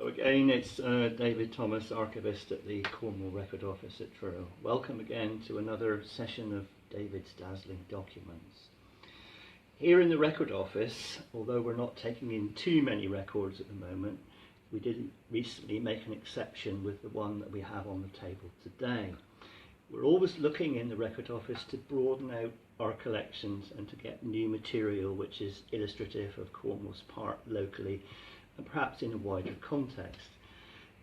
Again, it's David Thomas, Archivist at the Cornwall Record Office at Truro. Welcome again to another session of David's dazzling documents. Here in the Record Office, although we're not taking in too many records at the moment, we did recently make an exception with the one that we have on the table today. We're always looking in the Record Office to broaden out our collections and to get new material which is illustrative of Cornwall's part locally and perhaps in a wider context.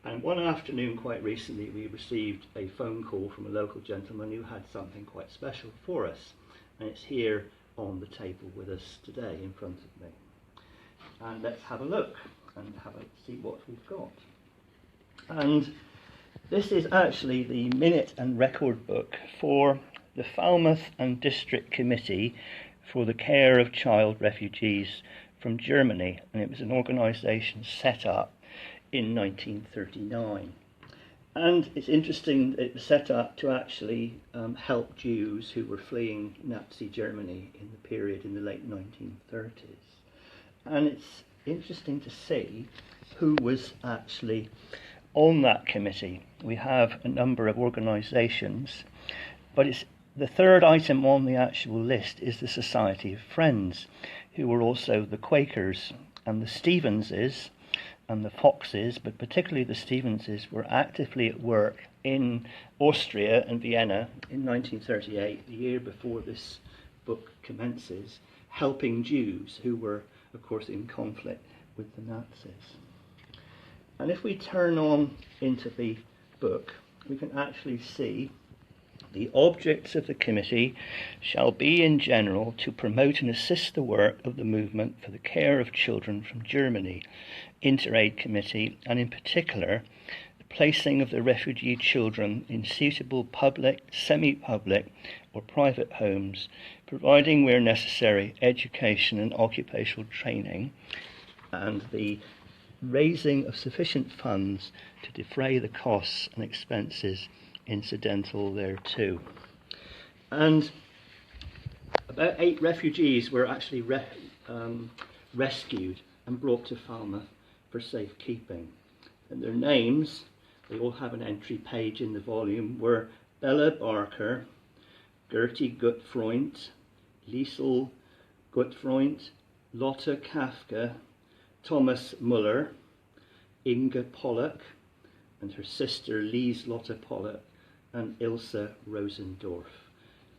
And one afternoon quite recently we received a phone call from a local gentleman who had something quite special for us, and it's here on the table with us today in front of me. And let's have a look and see what we've got. And this is actually the minute and record book for the Falmouth and District Committee for the Care of Child Refugees from Germany, and it was an organisation set up in 1939. And it's interesting that it was set up to actually help Jews who were fleeing Nazi Germany in the period in the late 1930s. And it's interesting to see who was actually on that committee. We have a number of organisations, but it's the third item on the actual list is the Society of Friends, who were also the Quakers, and the Stevenses and the Foxes, but particularly the Stevenses, were actively at work in Austria and Vienna in 1938, the year before this book commences, helping Jews who were, of course, in conflict with the Nazis. And if we turn on into the book, we can actually see the objects of the committee shall be in general to promote and assist the work of the movement for the care of children from Germany, Interaid Committee, and in particular the placing of the refugee children in suitable public, semi-public or private homes, providing where necessary education and occupational training, and the raising of sufficient funds to defray the costs and expenses incidental thereto. And about 8 refugees were actually rescued and brought to Falmouth for safekeeping. And their names, they all have an entry page in the volume, were Bella Barker, Gertie Gutfreund, Liesel Gutfreund, Lotte Kafka, Thomas Muller, Inga Pollack, and her sister Lotte Pollack, and Ilsa Rosendorf.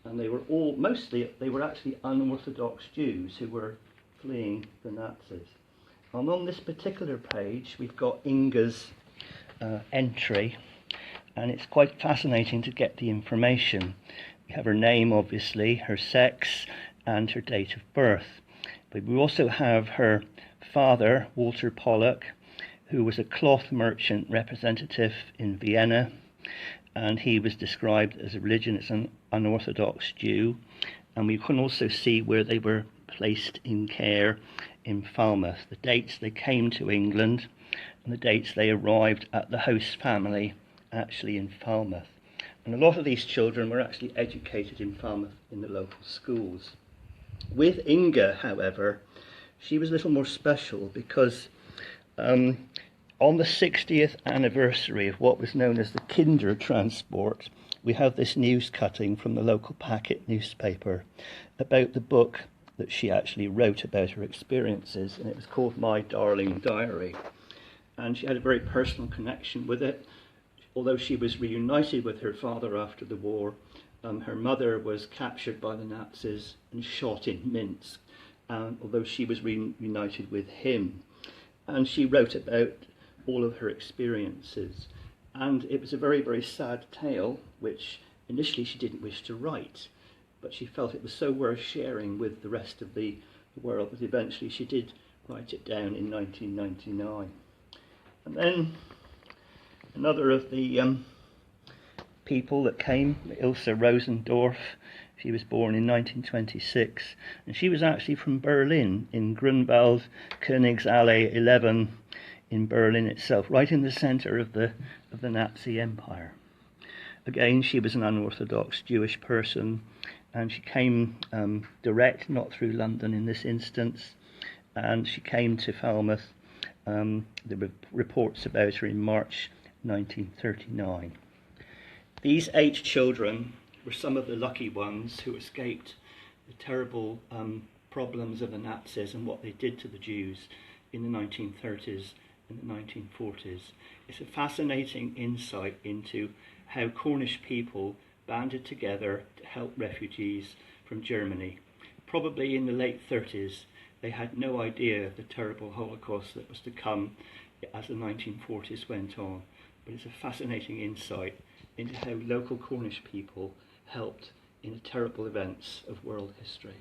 And they were all, they were actually unorthodox Jews who were fleeing the Nazis. And on this particular page, we've got Inga's entry, and it's quite fascinating to get the information. We have her name, obviously, her sex, and her date of birth. But we also have her father, Walter Pollack, who was a cloth merchant representative in Vienna, and he was described as a religious and unorthodox Jew. And we can also see where they were placed in care in Falmouth, the dates they came to England and the dates they arrived at the host family actually in Falmouth. And a lot of these children were actually educated in Falmouth in the local schools. With Inga, however, she was a little more special because on the 60th anniversary of what was known as the Kinder Transport, we have this news cutting from the local packet newspaper about the book that she actually wrote about her experiences, and it was called My Darling Diary. And she had a very personal connection with it. Although she was reunited with her father after the war, her mother was captured by the Nazis and shot in Minsk, although she was reunited with him. And she wrote about all of her experiences. And it was a very, very sad tale, which initially she didn't wish to write, but she felt it was so worth sharing with the rest of the world that eventually she did write it down in 1999. And then another of the people that came, Ilsa Rosendorf, she was born in 1926, and she was actually from Berlin, in Grunwald, Königsallee 11, in Berlin itself, right in the centre of the Nazi Empire. Again, she was an unorthodox Jewish person, and she came direct, not through London in this instance, and she came to Falmouth There were reports about her in March 1939. These 8 children were some of the lucky ones who escaped the terrible problems of the Nazis and what they did to the Jews in the 1930s and the 1940s. It's a fascinating insight into how Cornish people banded together to help refugees from Germany. Probably in the late 30s, they had no idea of the terrible Holocaust that was to come as the 1940s went on. But it's a fascinating insight into how local Cornish people helped in the terrible events of world history.